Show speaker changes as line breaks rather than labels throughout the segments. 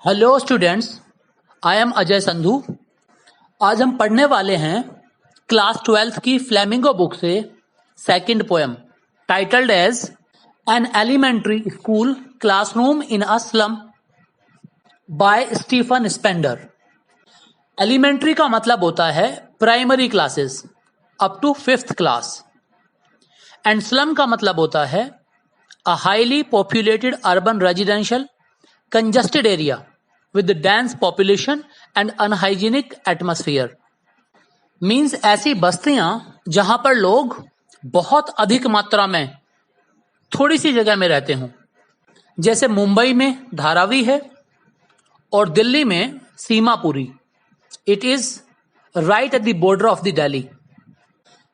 Hello students, I am Ajay Sandhu. आज हम पढ़ने वाले हैं क्लास 12th की फ्लेमिंगो बुक से second poem titled as an elementary school classroom in a slum by Stephen Spender. Elementary का मतलब होता है primary classes up to 5th class, and slum का मतलब होता है a highly populated urban residential congested area with dense population and unhygienic atmosphere। मीन्स ऐसी बस्तियां जहां पर लोग बहुत अधिक मात्रा में थोड़ी सी जगह में रहते हों, जैसे मुंबई में धारावी है और दिल्ली में Seemapuri. It is right at the border of the Delhi.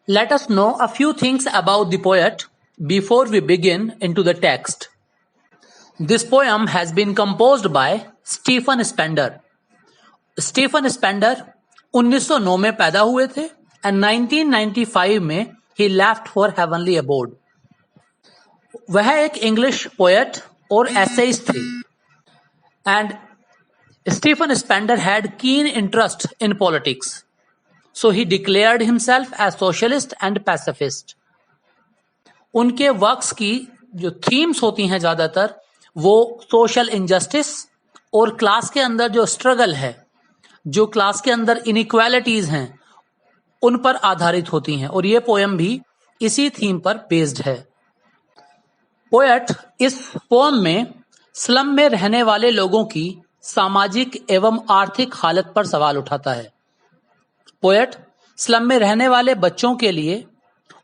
Let us know a few things about the poet before we begin into the text. This poem has been composed by Stephen Spender. Stephen Spender 1909 में पैदा हुए थे and 1995 में he left for heavenly abode. वह एक English poet और essayist थे, and Stephen Spender had keen interest in politics, so he declared himself as socialist and pacifist. उनके वर्क्स की जो थीम्स होती हैं ज्यादातर वो सोशल इनजस्टिस और क्लास के अंदर जो स्ट्रगल है, जो क्लास के अंदर इनइक्वालिटीज हैं, उन पर आधारित होती हैं, और ये पोएम भी इसी थीम पर बेस्ड है। पोएट इस पोएम में स्लम में रहने वाले लोगों की सामाजिक एवं आर्थिक हालत पर सवाल उठाता है। पोएट स्लम में रहने वाले बच्चों के लिए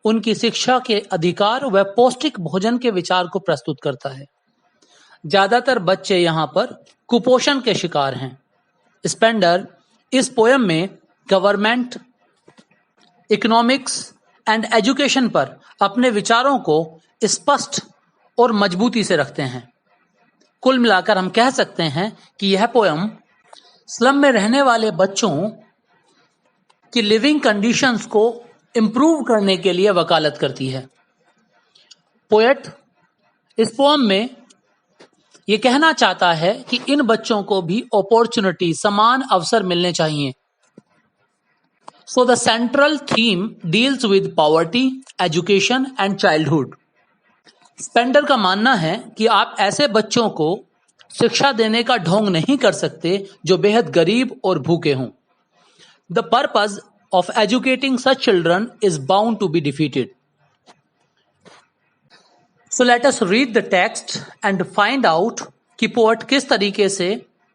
उनकी शिक्षा के अधिकार व पौष्टिक भोजन के विचार को प्रस्तुत करता है। ज्यादातर बच्चे यहां पर कुपोषण के शिकार हैं। स्पेंडर इस पोएम में गवर्नमेंट, इकोनॉमिक्स एंड एजुकेशन पर अपने विचारों को स्पष्ट और मजबूती से रखते हैं। कुल मिलाकर हम कह सकते हैं कि यह पोएम स्लम में रहने वाले बच्चों की लिविंग कंडीशंस को इंप्रूव करने के लिए वकालत करती है। पोएट इस पोएम में ये कहना चाहता है कि इन बच्चों को भी अपॉर्चुनिटी, समान अवसर मिलने चाहिए। So the central theme deals with poverty, education and childhood. Spender का मानना है कि आप ऐसे बच्चों को शिक्षा देने का ढोंग नहीं कर सकते जो बेहद गरीब और भूखे हों। The purpose of educating such children is bound to be defeated. So let us read the text and find out कि पोएट किस तरीके से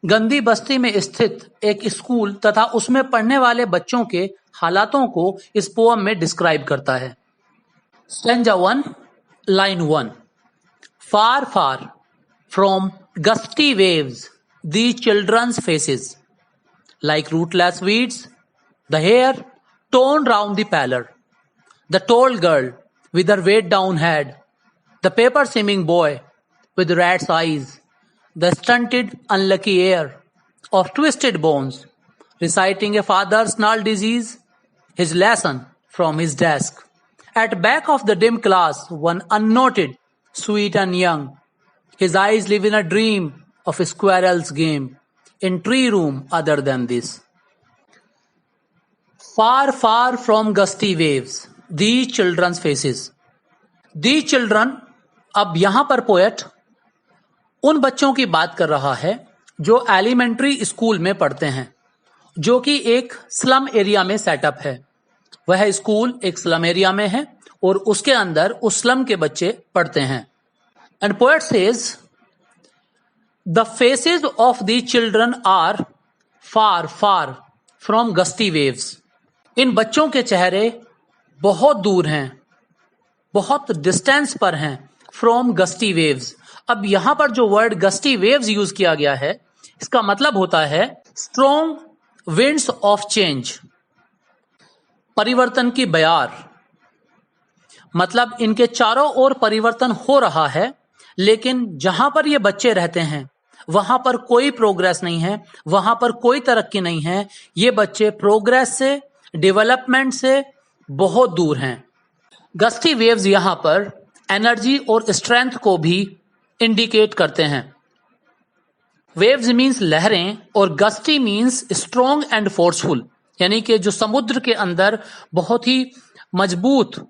गंदी बस्ती में स्थित एक स्कूल तथा उसमें पढ़ने वाले बच्चों के हालातों को इस पोएम में डिस्क्राइब करता है। Stanza 1, line 1. Far, far from gusty waves, these children's faces, like rootless weeds, the hair torn round the pallor, the tall girl with her weighed down head, the paper-seeming boy with rat's eyes, the stunted, unlucky heir of twisted bones, reciting a father's gnarled disease, his lesson from his desk. At back of the dim class, one unnoted, sweet and young. His eyes live in a dream of a squirrel's game, in tree room other than this. Far, far from gusty waves, these children's faces. These children, अब यहां पर poet उन बच्चों की बात कर रहा है जो एलिमेंट्री स्कूल में पढ़ते हैं, जो कि एक स्लम एरिया में सेटअप है। वह स्कूल एक स्लम एरिया में है और उसके अंदर उस स्लम के बच्चे पढ़ते हैं। And poet says the faces of the children are far far from gusty waves. इन बच्चों के चेहरे बहुत दूर हैं, बहुत डिस्टेंस पर हैं फ्रॉम गस्टी वेव्स। अब यहां पर जो वर्ड गस्टी वेव्स यूज किया गया है, इसका मतलब होता है स्ट्रॉन्ग विंड्स ऑफ चेंज, परिवर्तन की बयार। मतलब इनके चारों ओर परिवर्तन हो रहा है, लेकिन जहां पर ये बच्चे रहते हैं वहां पर कोई प्रोग्रेस नहीं है, वहां पर कोई तरक्की नहीं है। ये बच्चे प्रोग्रेस से, डेवलपमेंट से बहुत दूर हैं। गस्टी वेव्स यहां पर एनर्जी और स्ट्रेंथ को भी इंडिकेट करते हैं। वेव्स मीन्स लहरें और gusty means strong and forceful, यानी कि जो समुद्र के अंदर बहुत ही मजबूत,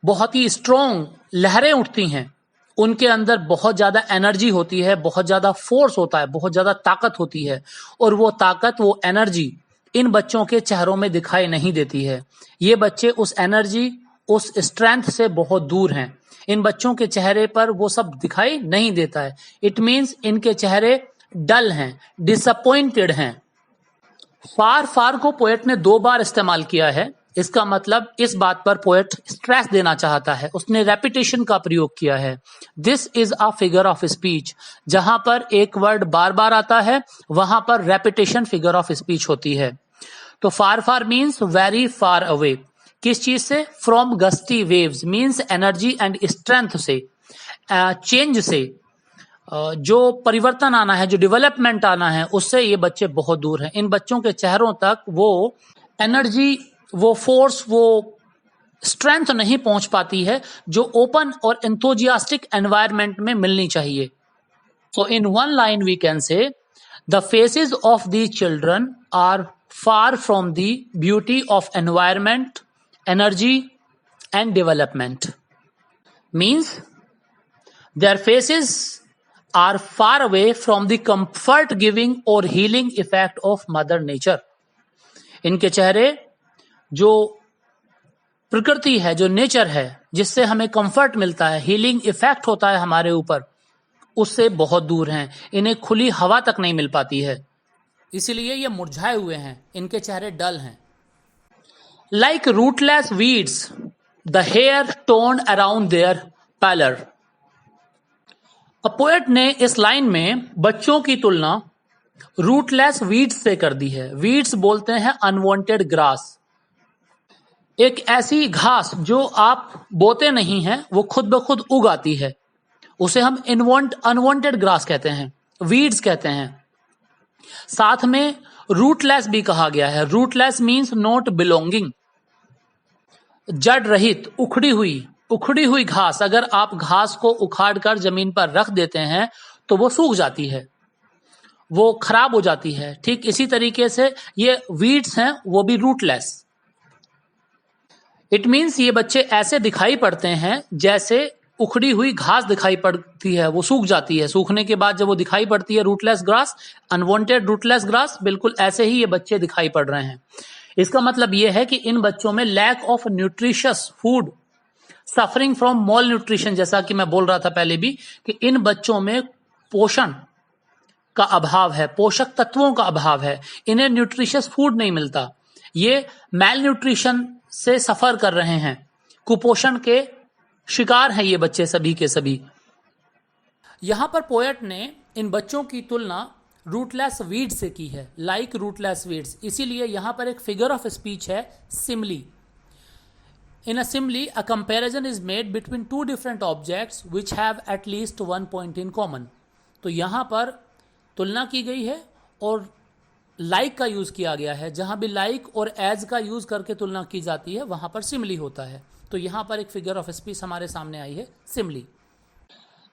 बहुत ही स्ट्रॉन्ग लहरें उठती हैं, उनके अंदर बहुत ज्यादा एनर्जी होती है, बहुत ज्यादा फोर्स होता है, बहुत ज्यादा ताकत होती है, और वो ताकत, वो एनर्जी इन बच्चों के चेहरों में दिखाई नहीं देती है। ये बच्चे उस एनर्जी, उस स्ट्रेंथ से बहुत दूर हैं। इन बच्चों के चेहरे पर वो सब दिखाई नहीं देता है। इट मीन्स इनके चेहरे डल हैं, डिसअपॉइंटेड हैं। फार फार को पोएट ने 2 बार इस्तेमाल किया है। इसका मतलब इस बात पर पोएट स्ट्रेस देना चाहता है, उसने रेपिटेशन का प्रयोग किया है। This is a figure of speech, जहां पर एक वर्ड बार बार आता है वहां पर रेपिटेशन फिगर ऑफ स्पीच होती है। तो फार फार मीन्स वेरी फार अवे। किस चीज से? From gusty waves means energy and strength से, चेंज से, जो परिवर्तन आना है, जो डेवलपमेंट आना है, उससे ये बच्चे बहुत दूर हैं। इन बच्चों के चेहरों तक वो एनर्जी, वो फोर्स, वो स्ट्रेंथ नहीं पहुंच पाती है जो ओपन और एंथुजियास्टिक एनवायरनमेंट में मिलनी चाहिए। So in one line we can say the faces of the children are far from the beauty of environment, energy and development. Means their faces are far away from the comfort giving or healing effect of mother nature. इनके चेहरे, जो प्रकृति है, जो nature है, जिससे हमें comfort मिलता है, हीलिंग इफेक्ट होता है हमारे ऊपर, उससे बहुत दूर हैं। इन्हें खुली हवा तक नहीं मिल पाती है, इसीलिए ये मुरझाए हुए हैं, इनके चेहरे डल हैं। Like rootless weeds the hair torn around their pallor. Poet ने इस लाइन में बच्चों की तुलना रूटलेस वीड्स से कर दी है। वीड्स बोलते हैं अनवांटेड ग्रास, एक ऐसी घास जो आप बोते नहीं हैं, वो खुद ब खुद उग आती है, उसे हम अनवांटेड ग्रास कहते हैं, वीड्स कहते हैं। साथ में रूटलेस भी कहा गया है। रूटलेस मीन्स नॉट बिलोंगिंग, जड़ रहित, उखड़ी हुई घास। अगर आप घास को उखाड़ कर जमीन पर रख देते हैं तो वो सूख जाती है, वो खराब हो जाती है। ठीक इसी तरीके से ये वीड्स हैं, वो भी रूटलेस। इट मीन्स ये बच्चे ऐसे दिखाई पड़ते हैं जैसे उखड़ी हुई घास दिखाई पड़ती है, वो सूख जाती है, सूखने के बाद जब वो दिखाई पड़ती है rootless grass, unwanted rootless grass, बिल्कुल ऐसे ही ये बच्चे दिखाई पड़ रहे हैं। इसका मतलब ये है कि इन बच्चों में lack of nutritious food, suffering from malnutrition, जैसा कि मैं बोल रहा था पहले भी कि इन बच्चों में पोषण का अभाव है, पोषक तत्वों का अभाव है, इन्हें न्यूट्रिशियस फूड नहीं मिलता। ये मैल न्यूट्रिशन से सफर कर रहे हैं, कुपोषण के शिकार हैं ये बच्चे सभी के सभी। यहां पर पोएट ने इन बच्चों की तुलना रूटलेस वीड्स से की है, लाइक रूटलेस वीड्स। इसीलिए यहां पर एक फिगर ऑफ स्पीच है, Simli. In a simile, a comparison is made between two different objects which have at least one point in common. तो यहाँ पर तुलना की गई है और like का यूज किया गया है। जहाँ भी like और as का यूज करके तुलना की जाती है वहाँ पर simile होता है। तो यहाँ पर एक फिगर ऑफ स्पीच हमारे सामने आई है, simile.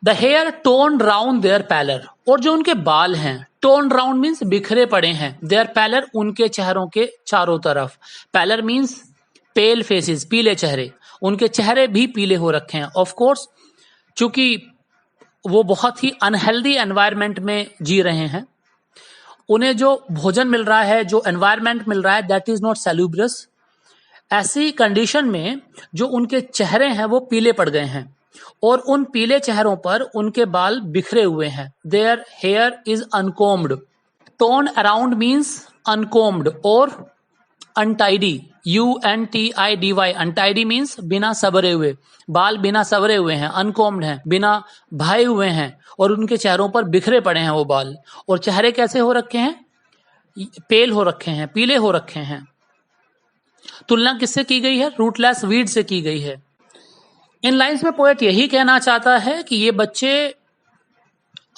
The hair toned round their pallor, और जो उनके बाल हैं, toned round means बिखरे पड़े हैं, their pallor उनके चेहरों के चारों तरफ, pallor means पेल फेसेस, पीले चेहरे, उनके चेहरे भी पीले हो रखे हैं। ऑफ कोर्स, चूंकि वो बहुत ही अनहेल्दी एनवायरनमेंट में जी रहे हैं, उन्हें जो भोजन मिल रहा है, जो एनवायरनमेंट मिल रहा है, दैट इज नॉट सैल्यूब्रस। ऐसी कंडीशन में जो उनके चेहरे हैं वो पीले पड़ गए हैं और उन पीले चेहरों पर उनके बाल बिखरे हुए हैं। Their hair is uncombed. Torn around means uncombed और अनटाइडी, UNTIDY, अनटाइडी मीन्स बिना सबरे हुए, बाल बिना सबरे हुए हैं, अनकोम्ड हैं, बिना भाए हुए हैं, और उनके चेहरों पर बिखरे पड़े हैं वो बाल। और चेहरे कैसे हो रखे हैं? पेल हो रखे हैं, पीले हो रखे हैं। तुलना किससे की गई है? रूटलेस वीड से की गई है। इन लाइंस में पोएट यही कहना चाहता है कि ये बच्चे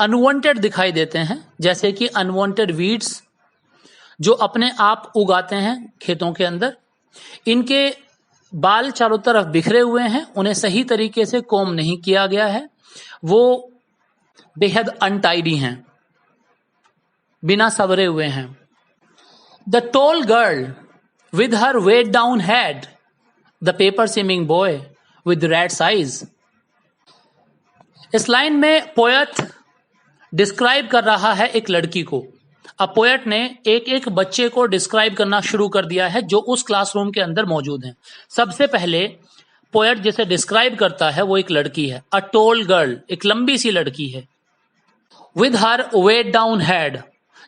अनवांटेड दिखाई देते हैं, जैसे कि अनवांटेड वीड्स जो अपने आप उगाते हैं खेतों के अंदर। इनके बाल चारों तरफ बिखरे हुए हैं, उन्हें सही तरीके से कोम नहीं किया गया है, वो बेहद अनटाइडी हैं। बिना सवरे हुए हैं। The tall girl with her weighed down head, the paper seeming boy with red eyes. इस लाइन में पोएट डिस्क्राइब कर रहा है एक लड़की को। अब पोएट ने एक एक बच्चे को डिस्क्राइब करना शुरू कर दिया है जो उस क्लासरूम के अंदर मौजूद हैं। सबसे पहले पोएट जिसे डिस्क्राइब करता है वो एक लड़की है, अ टॉल गर्ल, एक लंबी सी लड़की है। With her weighed down head,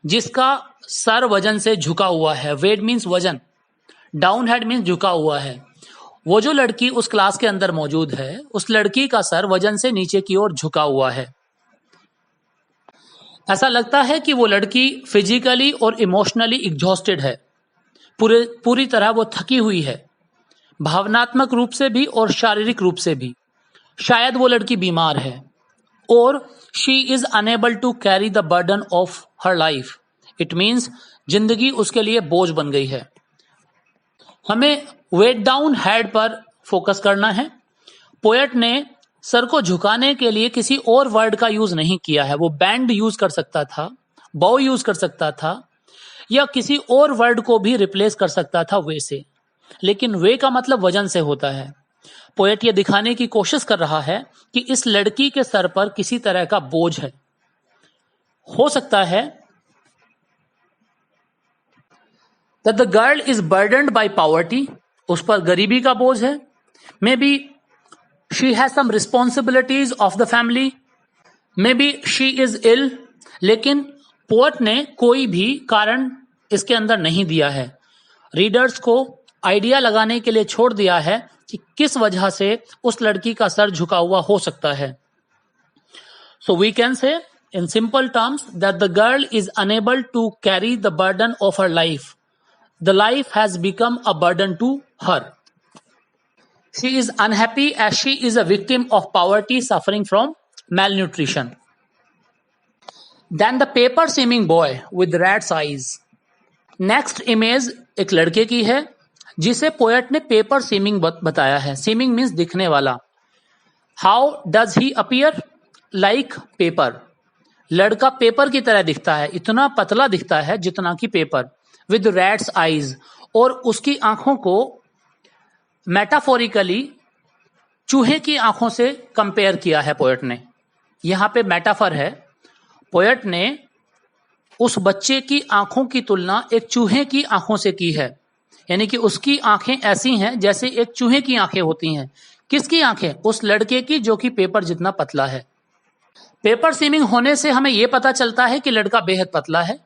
जिसका सर वजन से झुका हुआ है। वेट मीन्स वजन, डाउन हेड मीन्स झुका हुआ है। वो जो लड़की उस क्लास के अंदर मौजूद है, उस लड़की का सर वजन से नीचे की ओर झुका हुआ है। ऐसा लगता है कि वो लड़की फिजिकली और इमोशनली एग्जॉस्टेड है, पूरी तरह वो थकी हुई है, भावनात्मक रूप से भी और शारीरिक रूप से भी। शायद वो लड़की बीमार है और she is unable to carry the burden of her life. It means जिंदगी उसके लिए बोझ बन गई है। हमें वेट डाउन हेड पर फोकस करना है। पोएट ने सर को झुकाने के लिए किसी और वर्ड का यूज नहीं किया है। वो बैंड यूज कर सकता था, बाउ यूज कर सकता था, या किसी और वर्ड को भी रिप्लेस कर सकता था वे से, लेकिन वे का मतलब वजन से होता है। पोएट ये दिखाने की कोशिश कर रहा है कि इस लड़की के सर पर किसी तरह का बोझ है। हो सकता है that the girl is burdened by poverty, उस पर गरीबी का बोझ है। Maybe she has some responsibilities of the family, maybe she is ill, लेकिन पोएट ने कोई भी कारण इसके अंदर नहीं दिया है। रीडर्स को आइडिया लगाने के लिए छोड़ दिया है कि किस वजह से उस लड़की का सर झुका हुआ हो सकता है। So we can say in simple terms that the girl is unable to carry the burden of her life. The life has become a burden to her. She is unhappy as she is a victim of poverty suffering from malnutrition. Then the paper seaming boy with red eyes. Next image एक लड़के की है जिसे poet ने paper seeming बताया है। Seeming means दिखने वाला। How does he appear? Like paper. लड़का पेपर की तरह दिखता है, इतना पतला दिखता है जितना कि पेपर। विद रैट्स आईज, और उसकी आंखों को मेटाफोरिकली चूहे की आंखों से कंपेयर किया है पोएट ने। यहां पे मेटाफर है। पोएट ने उस बच्चे की आंखों की तुलना एक चूहे की आंखों से की है, यानी कि उसकी आंखें ऐसी हैं जैसे एक चूहे की आंखें होती हैं। किसकी आंखें? उस लड़के की जो कि पेपर जितना पतला है। पेपर सीमिंग होने से हमें यह पता चलता है कि लड़का बेहद पतला है,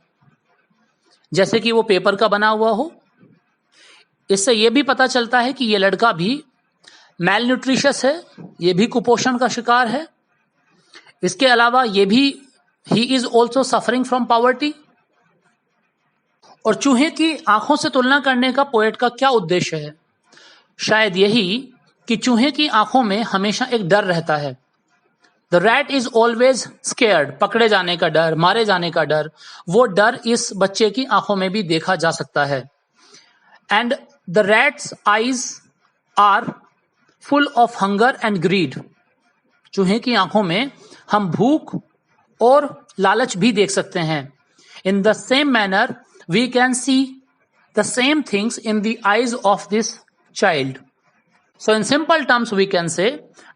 जैसे कि वो पेपर का बना हुआ हो। इससे यह भी पता चलता है कि यह लड़का भी मैल न्यूट्रिशियस है, यह भी कुपोषण का शिकार है। इसके अलावा यह भी he is also suffering from poverty. और चूहे की आंखों से तुलना करने का पोएट का क्या उद्देश्य है? शायद यही कि चूहे की आंखों में हमेशा एक डर रहता है। The rat is always scared, पकड़े जाने का डर, मारे जाने का डर। वो डर इस बच्चे की आंखों में भी देखा जा सकता है। And the rat's eyes are full of hunger and greed. चूहे की आंखों में हम भूख और लालच भी देख सकते हैं। In the same manner we can see the same things in the eyes of this child. So in simple terms we can say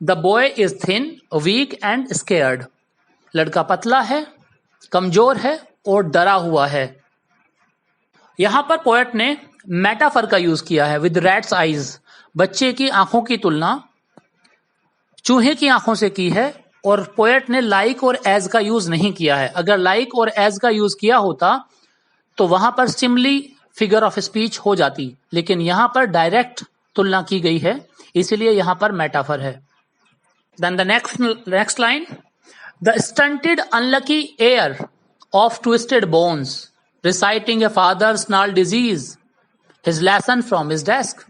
the boy is thin, weak and scared. लड़का पतला है, कमजोर है और डरा हुआ है। यहां पर पोएट ने मेटाफर का यूज किया है विद रैट्स आईज। बच्चे की आंखों की तुलना चूहे की आंखों से की है और पोएट ने लाइक और एज का यूज नहीं किया है। अगर लाइक और एज का यूज किया होता तो वहां पर सिमिली फिगर ऑफ स्पीच हो जाती, लेकिन यहां पर डायरेक्ट तुलना की गई है, इसलिए यहां पर मेटाफर है। Then the next line, the stunted unlucky heir of twisted bones reciting a father snarl disease his lesson from his desk.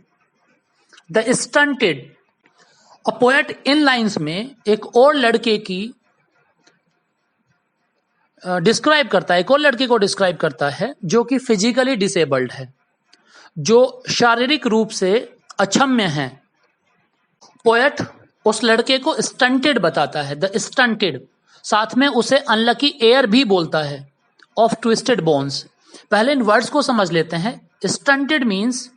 The stunted, a poet in lines में एक और लड़के की डिस्क्राइब करता है, एक और लड़के को डिस्क्राइब करता है जो कि फिजिकली डिसेबल्ड है, जो शारीरिक रूप से अक्षम्य है। पोएट उस लड़के को स्टंटेड बताता है, द स्टंटेड, साथ में उसे अनलकी एयर भी बोलता है। Of twisted bones. पहले इन वर्ड्स को समझ लेते हैं। Stunted means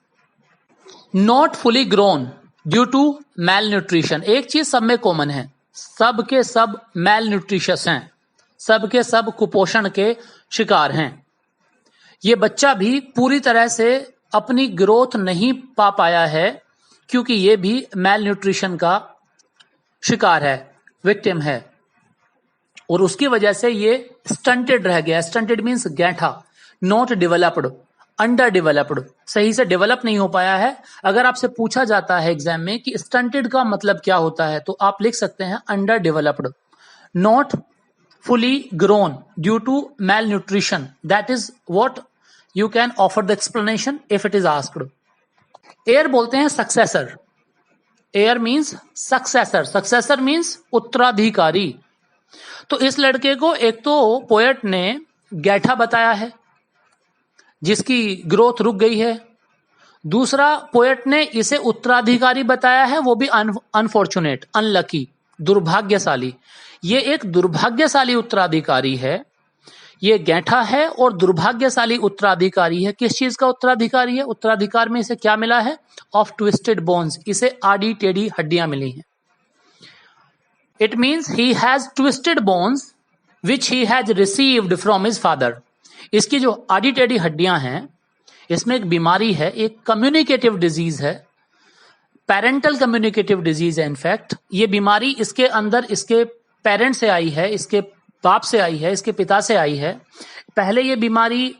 not fully grown due to malnutrition. एक चीज सब में कॉमन है, सब के सब मैल न्यूट्रिशस हैं, सब के सब कुपोषण के शिकार हैं। ये बच्चा भी पूरी तरह से अपनी ग्रोथ नहीं पा पाया है क्योंकि ये भी मैल न्यूट्रिशन का शिकार है, विक्टिम है, और उसकी वजह से ये स्टंटेड रह गया। स्टंटेड मीन्स गैंठा, नॉट डेवलप्ड, अंडर डेवलप्ड, सही से डेवलप नहीं हो पाया है। अगर आपसे पूछा जाता है एग्जाम में कि स्टंटेड का मतलब क्या होता है तो आप लिख सकते हैं under developed, not fully grown due to malnutrition. That is what you can offer the explanation if it is asked. Heir बोलते हैं successor. Heir means successor. Successor means उत्तराधिकारी। तो इस लड़के को एक तो पोएट ने गैठा बताया है जिसकी ग्रोथ रुक गई है, दूसरा पोएट ने इसे उत्तराधिकारी बताया है, वो भी अनफॉर्चुनेट, अनलकी, दुर्भाग्यशाली। ये एक दुर्भाग्यशाली उत्तराधिकारी है, ये गैंठा है और दुर्भाग्यशाली उत्तराधिकारी है। किस चीज का उत्तराधिकारी है? उत्तराधिकार में इसे क्या मिला है? ऑफ ट्विस्टेड बोन्स, इसे आड़ी टेढ़ी हड्डियां मिली हैं। It means he has twisted bones which he has received from his father. इसकी जो आड़ी टेढ़ी हड्डियां हैं, इसमें एक बीमारी है, एक कम्युनिकेटिव डिजीज है, पेरेंटल कम्युनिकेटिव डिजीज है। इनफैक्ट ये बीमारी इसके अंदर इसके पेरेंट से आई है, इसके बाप से आई है, इसके पिता से आई है। पहले ये बीमारी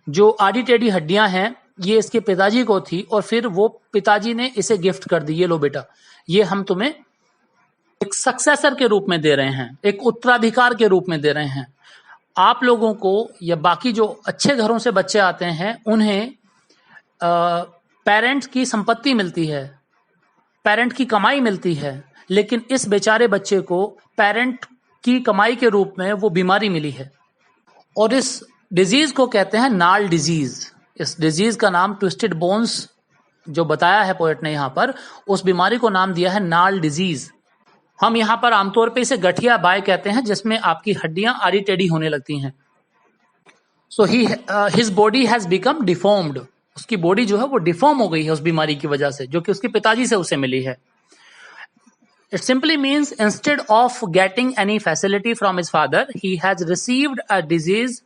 जो आड़ी टेढ़ी हड्डियां हैं ये इसके पिताजी को थी और फिर वो पिताजी ने इसे गिफ्ट कर दी, ये लो बेटा, ये हम तुम्हें एक सक्सेसर के रूप में दे रहे हैं, एक उत्तराधिकार के रूप में दे रहे हैं। आप लोगों को या बाकी जो अच्छे घरों से बच्चे आते हैं उन्हें पेरेंट्स की संपत्ति मिलती है, पेरेंट की कमाई मिलती है, लेकिन इस बेचारे बच्चे को पेरेंट की कमाई के रूप में वो बीमारी मिली है और इस डिजीज को कहते हैं नाल डिजीज। इस डिजीज का नाम ट्विस्टेड बोन्स जो बताया है पोएट ने यहाँ पर, उस बीमारी को नाम दिया है नाल डिजीज। हम यहाँ पर आमतौर पे इसे गठिया बाय कहते हैं, जिसमें आपकी हड्डियां आड़ी टेढ़ी होने लगती हैं। So his body has become deformed. उसकी बॉडी जो है वो डिफॉर्म हो गई है उस बीमारी की वजह से, जो कि उसके पिताजी से उसे मिली है। It simply means instead of getting any facility from his father, he has received a disease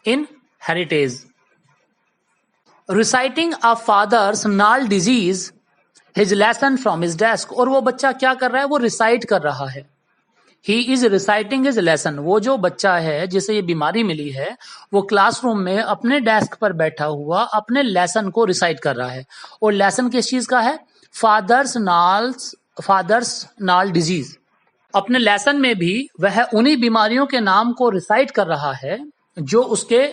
in heritage. Reciting a father's gnarl disease, his lesson from his desk. और वो बच्चा क्या कर रहा है? वो recite कर रहा है। He is reciting his lesson. वो जो बच्चा है जिसे ये बीमारी मिली है, वो क्लासरूम में अपने डेस्क पर बैठा हुआ अपने लेसन को रिसाइट कर रहा है। और लेसन किस चीज का है? फादर्स नाल डिजीज। अपने लेसन में भी वह उन्हीं बीमारियों के नाम को रिसाइट कर रहा है जो उसके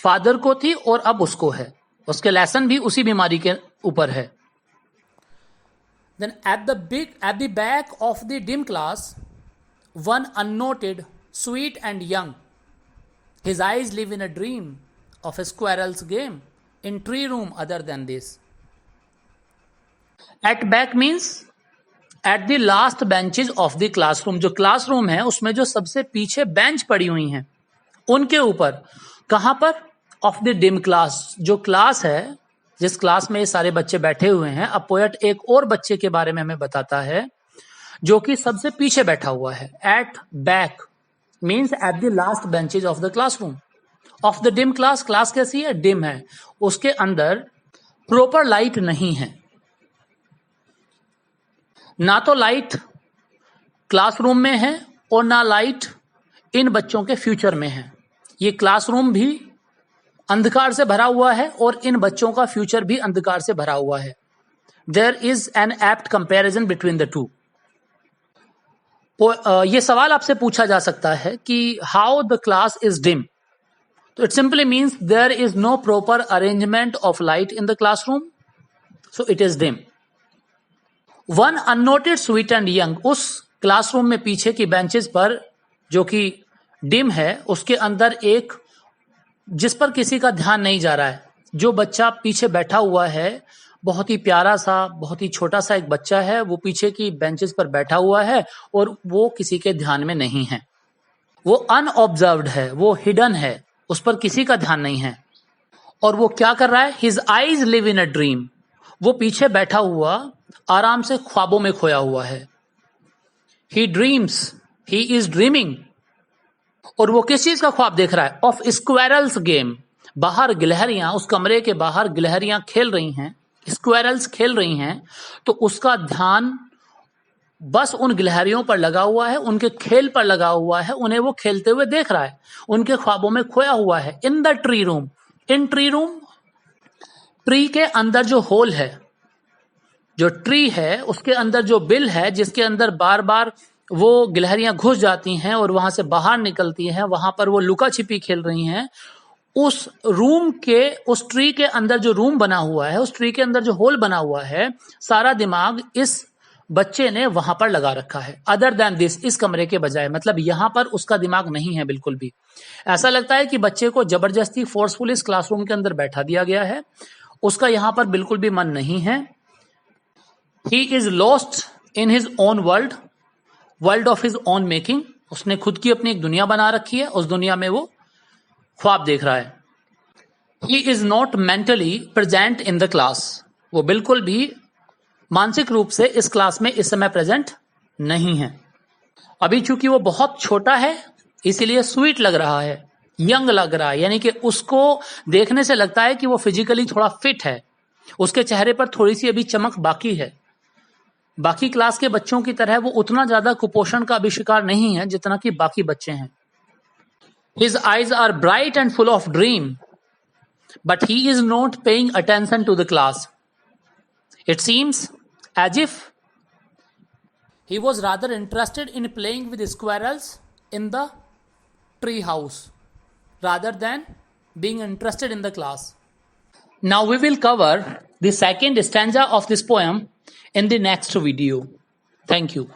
फादर को थी और अब उसको है। उसके लेसन भी उसी बीमारी के ऊपर है। Then at the back of the dim class, one unnoted, sweet and young. His eyes live in a dream of a squirrel's game in tree room other than this. At back means at the last benches of the classroom. जो classroom है उसमें जो सबसे पीछे bench पड़ी हुई हैं उनके ऊपर। कहां पर? Of the dim class. जो क्लास है, जिस क्लास में ये सारे बच्चे बैठे हुए हैं। अब पोएट एक और बच्चे के बारे में हमें बताता है जो कि सबसे पीछे बैठा हुआ है। At back means at the last benches of the classroom. Of the dim class, class कैसी है? डिम है, उसके अंदर प्रॉपर लाइट नहीं है। ना तो लाइट क्लासरूम में है और ना लाइट इन बच्चों के फ्यूचर में है। ये क्लासरूम भी अंधकार से भरा हुआ है और इन बच्चों का फ्यूचर भी अंधकार से भरा हुआ है। There is an apt comparison between the two. ये सवाल आपसे पूछा जा सकता है कि how the class is dim. तो it simply means there is no proper arrangement of light in the classroom, so it is dim. One unnoted sweet and young, उस क्लासरूम में पीछे की बेंचेस पर जो कि डिम है, उसके अंदर एक जिस पर किसी का ध्यान नहीं जा रहा है, जो बच्चा पीछे बैठा हुआ है, बहुत ही प्यारा सा, बहुत ही छोटा सा एक बच्चा है, वो पीछे की बेंचेस पर बैठा हुआ है और वो किसी के ध्यान में नहीं है। वो अनऑब्जर्व्ड है, वो हिडन है, उस पर किसी का ध्यान नहीं है। और वो क्या कर रहा है? His eyes live in a dream, वो पीछे बैठा हुआ आराम से ख्वाबों में खोया हुआ है। ही ड्रीम्स, ही इज ड्रीमिंग। और वो किस चीज का ख्वाब देख रहा है? ऑफ स्क्वेरल्स गेम, बाहर गिलहरियां, उस कमरे के बाहर गिलहरियां खेल रही हैं, स्क्वेरल्स खेल रही हैं, तो उसका ध्यान बस उन गिलहरियों पर लगा हुआ है, उनके खेल पर लगा हुआ है, उन्हें वो खेलते हुए देख रहा है, उनके ख्वाबों में खोया हुआ है। In the tree room, in tree room, tree के अंदर जो होल है, जो ट्री है उसके अंदर जो बिल है, जिसके अंदर बार बार वो गिलहरियां घुस जाती हैं और वहां से बाहर निकलती हैं, वहां पर वो लुका छिपी खेल रही हैं। उस रूम के, उस ट्री के अंदर जो रूम बना हुआ है, उस ट्री के अंदर जो होल बना हुआ है, सारा दिमाग इस बच्चे ने वहां पर लगा रखा है। अदर देन दिस, इस कमरे के बजाय, मतलब यहां पर उसका दिमाग नहीं है बिल्कुल भी। ऐसा लगता है कि बच्चे को जबरदस्ती फोर्सफुल इस क्लासरूम के अंदर बैठा दिया गया है, उसका यहां पर बिल्कुल भी मन नहीं है। He is lost in his own world, world of his own making, उसने खुद की अपनी एक दुनिया बना रखी है, उस दुनिया में वो ख्वाब देख रहा है। He is not mentally present in the class, वो बिल्कुल भी मानसिक रूप से इस क्लास में इस समय प्रेजेंट नहीं है। अभी चूंकि वो बहुत छोटा है इसीलिए स्वीट लग रहा है, यंग लग रहा है, यानी कि उसको देखने से लगता है कि वो फिजिकली थोड़ा फिट है, उसके चेहरे पर थोड़ी सी अभी चमक बाकी है। बाकी क्लास के बच्चों की तरह वो उतना ज्यादा कुपोषण का भी शिकार नहीं है जितना कि बाकी बच्चे हैं। His eyes are bright and full of dream, but he is not paying attention to the class. It seems as if he was rather interested in playing with squirrels in the tree house rather than being interested in the class. Now we will cover the second stanza of this poem in the next video. Thank you.